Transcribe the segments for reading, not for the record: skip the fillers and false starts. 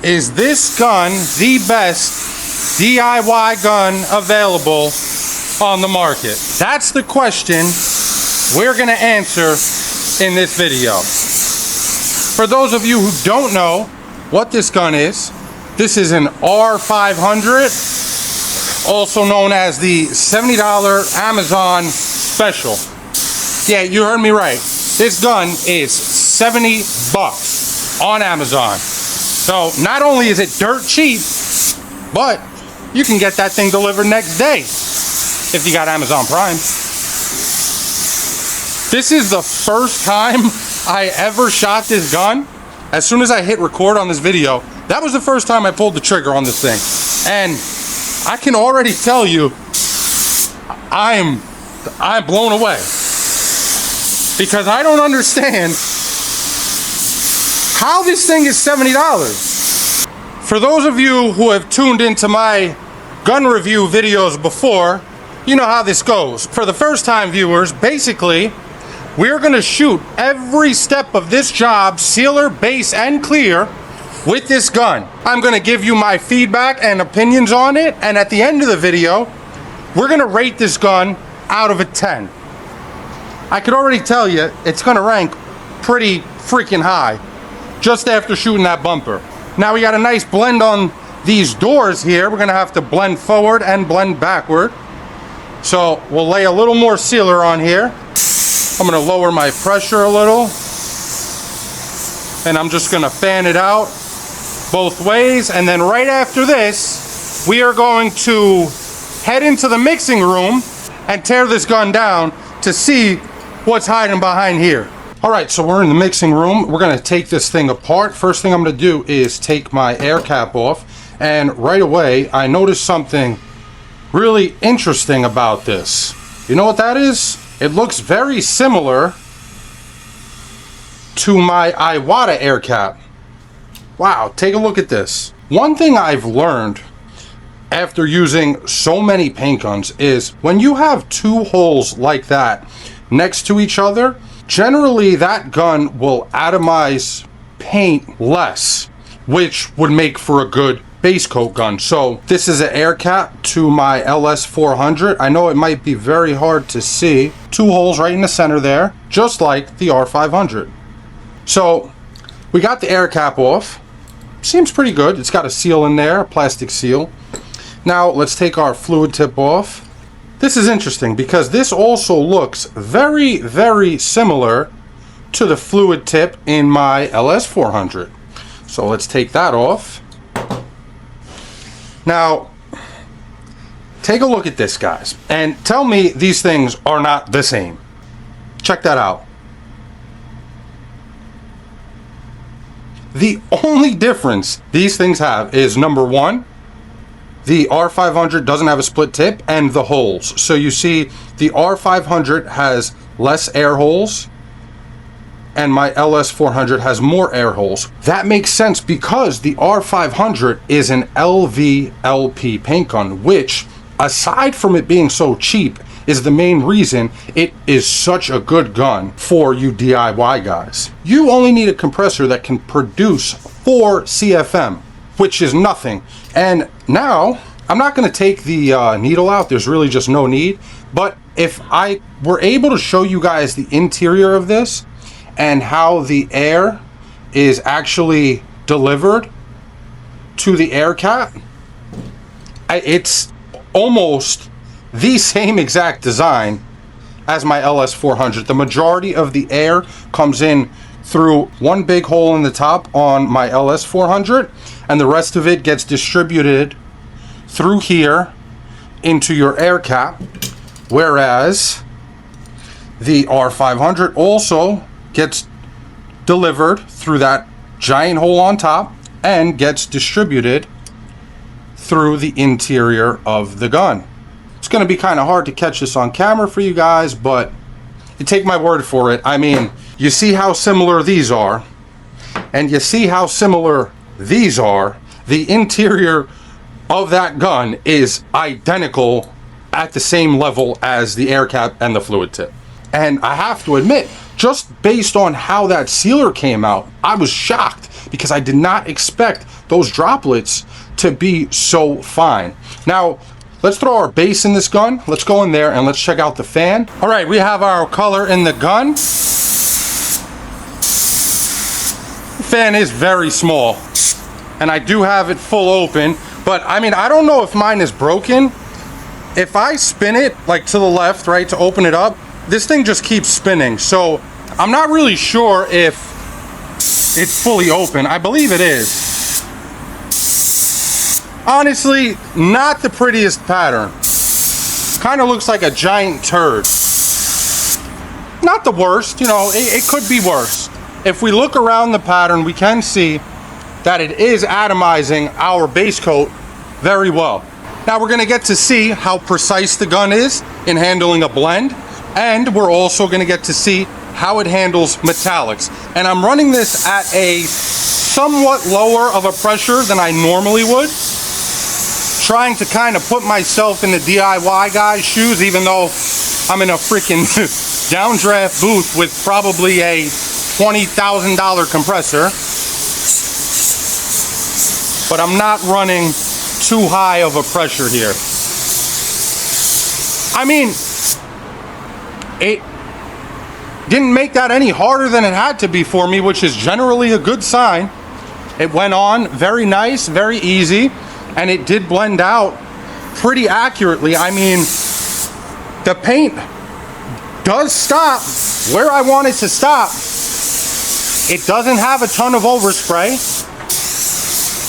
is this gun the best DIY gun available on the market? That's the question we're gonna answer in this video. For those of you who don't know what this gun is, this is an R500, also known as the $70 Amazon special. Yeah, you heard me right. This gun is 70 bucks on Amazon. So not only is it dirt cheap, but you can get that thing delivered next day if you got Amazon Prime. This is the first time I ever shot this gun. As soon as I hit record on this video, that was the first time I pulled the trigger on this thing. And I can already tell you, I'm blown away. Because I don't understand how this thing is $70. For those of you who have tuned into my gun review videos before, you know how this goes. For the first time viewers, basically, we're gonna shoot every step of this job, sealer, base, and clear, with this gun. I'm gonna give you my feedback and opinions on it, and at the end of the video, we're gonna rate this gun out of a 10. I could already tell you, it's gonna rank pretty freaking high, just after shooting that bumper. Now we got a nice blend on these doors here. We're gonna have to blend forward and blend backward. So we'll lay a little more sealer on here. I'm gonna lower my pressure a little, and I'm just gonna fan it out both ways. And then right after this, we are going to head into the mixing room and tear this gun down to see what's hiding behind here. All right, so we're in the mixing room. We're gonna take this thing apart. First thing I'm gonna do is take my air cap off, and right away I noticed something really interesting about this. You know what that is? It looks very similar to my Iwata air cap. Wow, take a look at this. One thing I've learned after using so many paint guns is when you have two holes like that next to each other, generally that gun will atomize paint less, which would make for a good base coat gun. So this is an air cap to my LS400. I know it might be very hard to see. Two holes right in the center there, just like the R500. So we got the air cap off. Seems pretty good. It's got a seal in there, a plastic seal. Now let's take our fluid tip off. This is interesting because this also looks very, very similar to the fluid tip in my LS400. So let's take that off. Now, take a look at this, guys, and tell me these things are not the same. Check that out. The only difference these things have is, number one, the R500 doesn't have a split tip and the holes. So you see the R500 has less air holes and my LS400 has more air holes. That makes sense because the R500 is an LVLP paint gun, which, aside from it being so cheap, is the main reason it is such a good gun for you DIY guys. You only need a compressor that can produce 4 CFM, which is nothing. And now, I'm not gonna take the needle out, there's really just no need, but if I were able to show you guys the interior of this, and how the air is actually delivered to the air cap, it's almost the same exact design as my LS400. The majority of the air comes in through one big hole in the top on my LS400, and the rest of it gets distributed through here into your air cap, whereas the R500 also gets delivered through that giant hole on top and gets distributed through the interior of the gun. It's going to be kind of hard to catch this on camera for you guys, but you take my word for it. I mean, you see how similar these are, and you see how similar these are. The interior of that gun is identical at the same level as the air cap and the fluid tip. And I have to admit, just based on how that sealer came out, I was shocked because I did not expect those droplets to be so fine. Now, let's throw our base in this gun. Let's go in there and let's check out the fan. All right, we have our color in the gun. The fan is very small, and I do have it full open, but I mean, I don't know if mine is broken. If I spin it like to the left, right, to open it up, this thing just keeps spinning. So I'm not really sure if it's fully open. I believe it is. Honestly, not the prettiest pattern. Kind of looks like a giant turd. Not the worst, you know, it could be worse. If we look around the pattern, we can see that it is atomizing our base coat very well. Now we're gonna get to see how precise the gun is in handling a blend, and we're also gonna get to see how it handles metallics. And I'm running this at a somewhat lower of a pressure than I normally would, trying to kind of put myself in the DIY guy's shoes, even though I'm in a freaking downdraft booth with probably a $20,000 compressor. But I'm not running too high of a pressure here. I mean, it didn't make that any harder than it had to be for me, which is generally a good sign. It went on very nice, very easy, and it did blend out pretty accurately. I mean, the paint does stop where I want it to stop. It doesn't have a ton of overspray,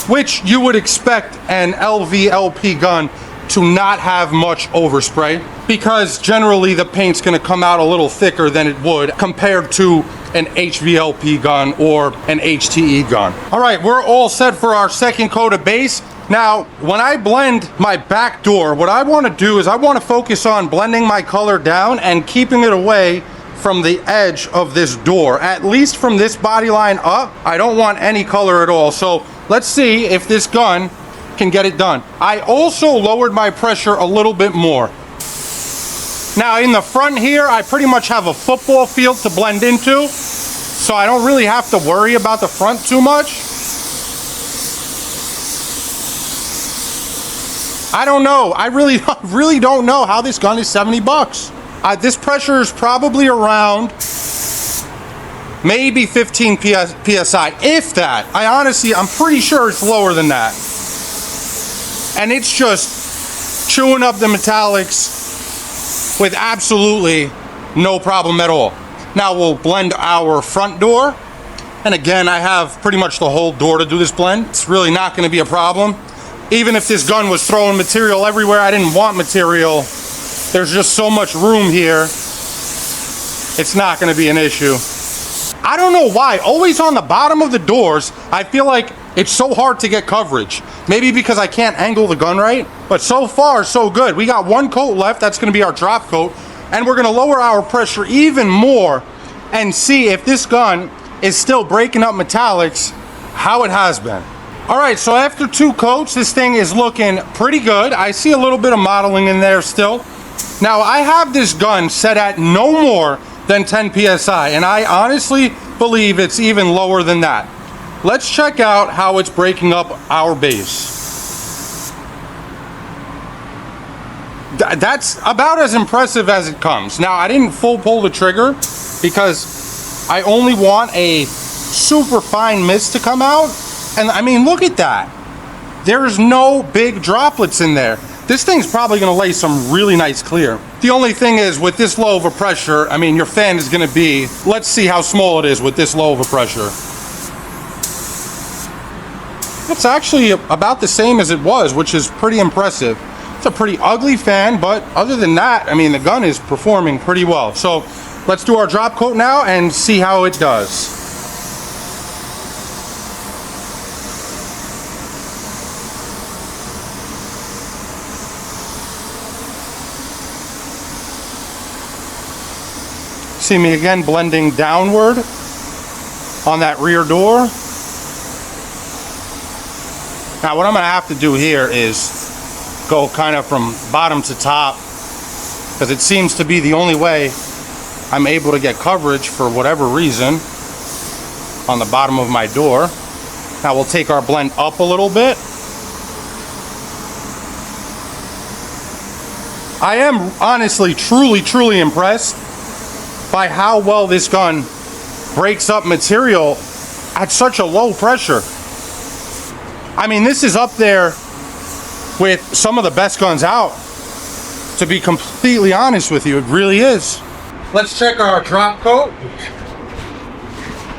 which you would expect an LVLP gun to not have much overspray, because generally the paint's gonna come out a little thicker than it would compared to an HVLP gun or an HTE gun. All right, we're all set for our second coat of base. Now, when I blend my back door, what I wanna do is I wanna focus on blending my color down and keeping it away from the edge of this door, at least from this body line up. I don't want any color at all. So let's see if this gun can get it done. I also lowered my pressure a little bit more. Now in the front here, I pretty much have a football field to blend into, so I don't really have to worry about the front too much. I don't know. I really don't know how this gun is 70 bucks. This pressure is probably around maybe 15 PSI, if that. I'm pretty sure it's lower than that. And it's just chewing up the metallics with absolutely no problem at all. Now we'll blend our front door. And again, I have pretty much the whole door to do this blend. It's really not gonna be a problem. Even if this gun was throwing material everywhere, I didn't want material. There's just so much room here. It's not gonna be an issue. I don't know why, always on the bottom of the doors, I feel like it's so hard to get coverage. Maybe because I can't angle the gun right, but so far, so good. We got one coat left, that's gonna be our drop coat, and we're gonna lower our pressure even more and see if this gun is still breaking up metallics how it has been. All right, so after 2 coats, this thing is looking pretty good. I see a little bit of modeling in there still. Now, I have this gun set at no more than 10 PSI, and I honestly believe it's even lower than that. Let's check out how it's breaking up our base. That's about as impressive as it comes. Now, I didn't full pull the trigger because I only want a super fine mist to come out. And I mean, look at that. There's no big droplets in there. This thing's probably gonna lay some really nice clear. The only thing is, with this low of a pressure, I mean, your fan is gonna be, let's see how small it is with this low of a pressure. It's actually about the same as it was, which is pretty impressive. It's a pretty ugly fan, but other than that, I mean, the gun is performing pretty well. So let's do our drop coat now and see how it does. See me again blending downward on that rear door. Now what I'm gonna have to do here is go kind of from bottom to top, because it seems to be the only way I'm able to get coverage for whatever reason on the bottom of my door. Now we'll take our blend up a little bit. I am honestly, truly impressed by how well this gun breaks up material at such a low pressure. I mean, this is up there with some of the best guns out, to be completely honest with you. It really is. Let's check our drop coat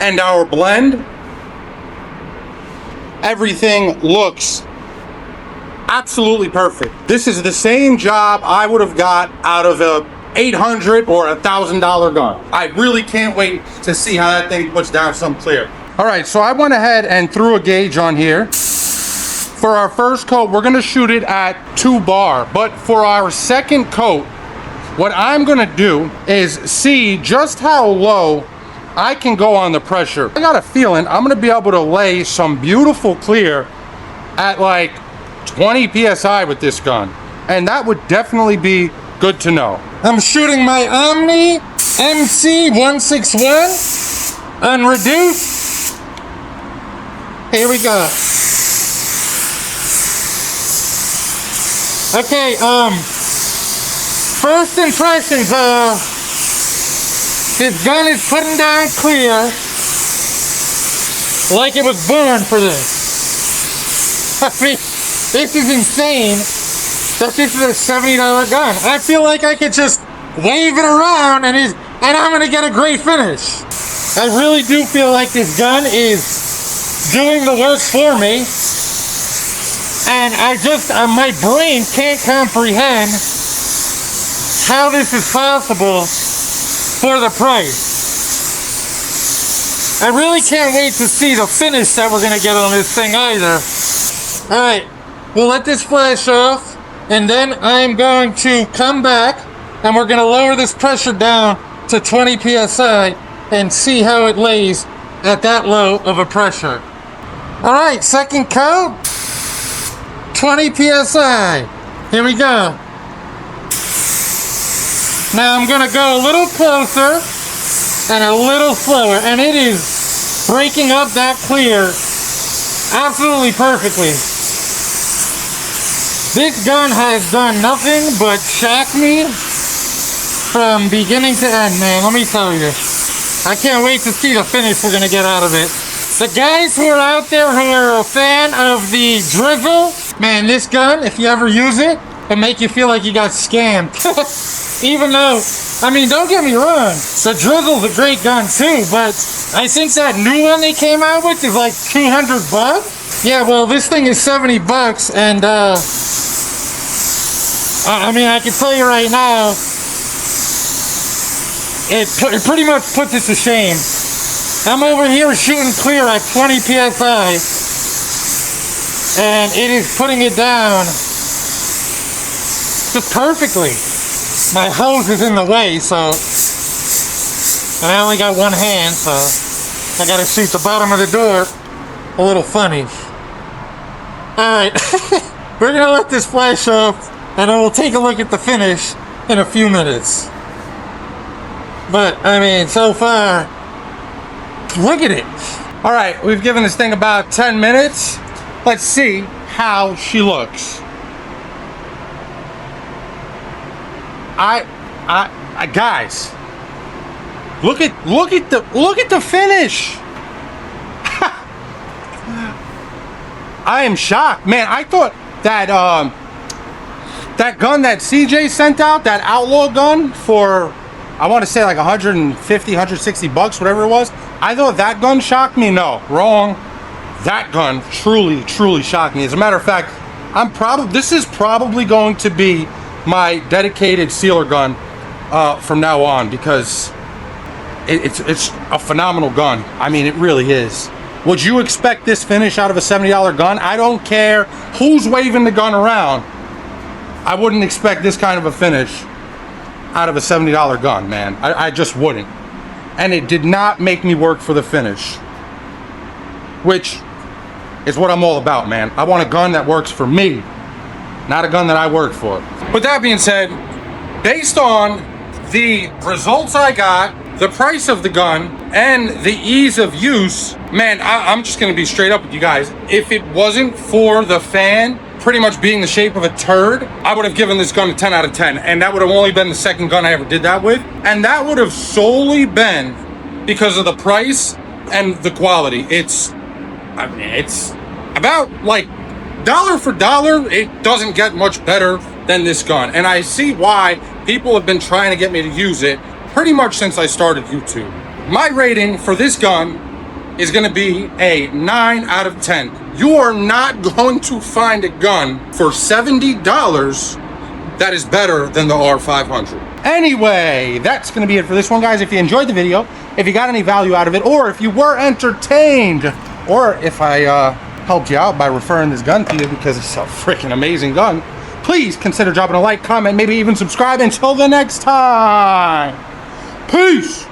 and our blend. Everything looks absolutely perfect. This is the same job I would have got out of a $800 or $1,000 gun. I really can't wait to see how that thing puts down some clear. All right, so I went ahead and threw a gauge on here. For our first coat, we're gonna shoot it at 2 bar, but for our second coat, what I'm gonna do is see just how low I can go on the pressure. I got a feeling I'm gonna be able to lay some beautiful clear at like 20 PSI with this gun, and that would definitely be good to know. I'm shooting my Omni MC161 unreduced. Here we go. Okay, first impressions, this gun is putting down clear like it was born for this. I mean, this is insane that this is a $70 gun. I feel like I could just wave it around and I'm gonna get a great finish. I really do feel like this gun is doing the work for me. And my brain can't comprehend how this is possible for the price. I really can't wait to see the finish that we're gonna get on this thing either. All right, we'll let this flash off, and then I'm going to come back and we're gonna lower this pressure down to 20 PSI and see how it lays at that low of a pressure. All right, second coat. 20 PSI. Here we go. Now I'm gonna go a little closer and a little slower, and it is breaking up that clear absolutely perfectly. This gun has done nothing but shock me from beginning to end, man. Let me tell you. I can't wait to see the finish we're gonna get out of it. The guys who are out there who are a fan of the drizzle, man, this gun, if you ever use it, it'll make you feel like you got scammed. Even though, I mean, don't get me wrong, the drizzle's a great gun too, but I think that new one they came out with is like $200. Yeah, well, this thing is $70, and I mean, I can tell you right now, it pretty much puts it to shame. I'm over here shooting clear at 20 PSI, and it is putting it down just perfectly. My hose is in the way, so, and I only got one hand, so I gotta shoot the bottom of the door a little funny. Alright, we're gonna let this flash off, and then we'll take a look at the finish in a few minutes. But, I mean, so far, look at it. All right, we've given this thing about 10 minutes. Let's see how she looks. Guys, look at the finish. I am shocked, man. I thought that that gun that CJ sent out, that outlaw gun for, I want to say like 150, 160 bucks, whatever it was. I thought that gun shocked me. No, wrong. That gun truly shocked me. As a matter of fact, this is probably going to be my dedicated sealer gun from now on, because it's a phenomenal gun. I mean, it really is. Would you expect this finish out of a $70 gun? I don't care who's waving the gun around. I wouldn't expect this kind of a finish out of a $70 gun, man. I just wouldn't. And it did not make me work for the finish, which is what I'm all about, man. I want a gun that works for me, not a gun that I work for. With that being said, based on the results I got the price of the gun and the ease of use, man, I'm just gonna be straight up with you guys. If it wasn't for the fan pretty much being the shape of a turd, I would have given this gun a 10 out of 10. And that would have only been the second gun I ever did that with. And that would have solely been because of the price and the quality. It's about like dollar for dollar, it doesn't get much better than this gun. And I see why people have been trying to get me to use it pretty much since I started YouTube. My rating for this gun is gonna be a 9 out of 10. You are not going to find a gun for $70 that is better than the R500. Anyway, that's gonna be it for this one, guys. If you enjoyed the video, if you got any value out of it, or if you were entertained, or if I helped you out by referring this gun to you because it's a freaking amazing gun, please consider dropping a like, comment, maybe even subscribe. Until the next time, peace.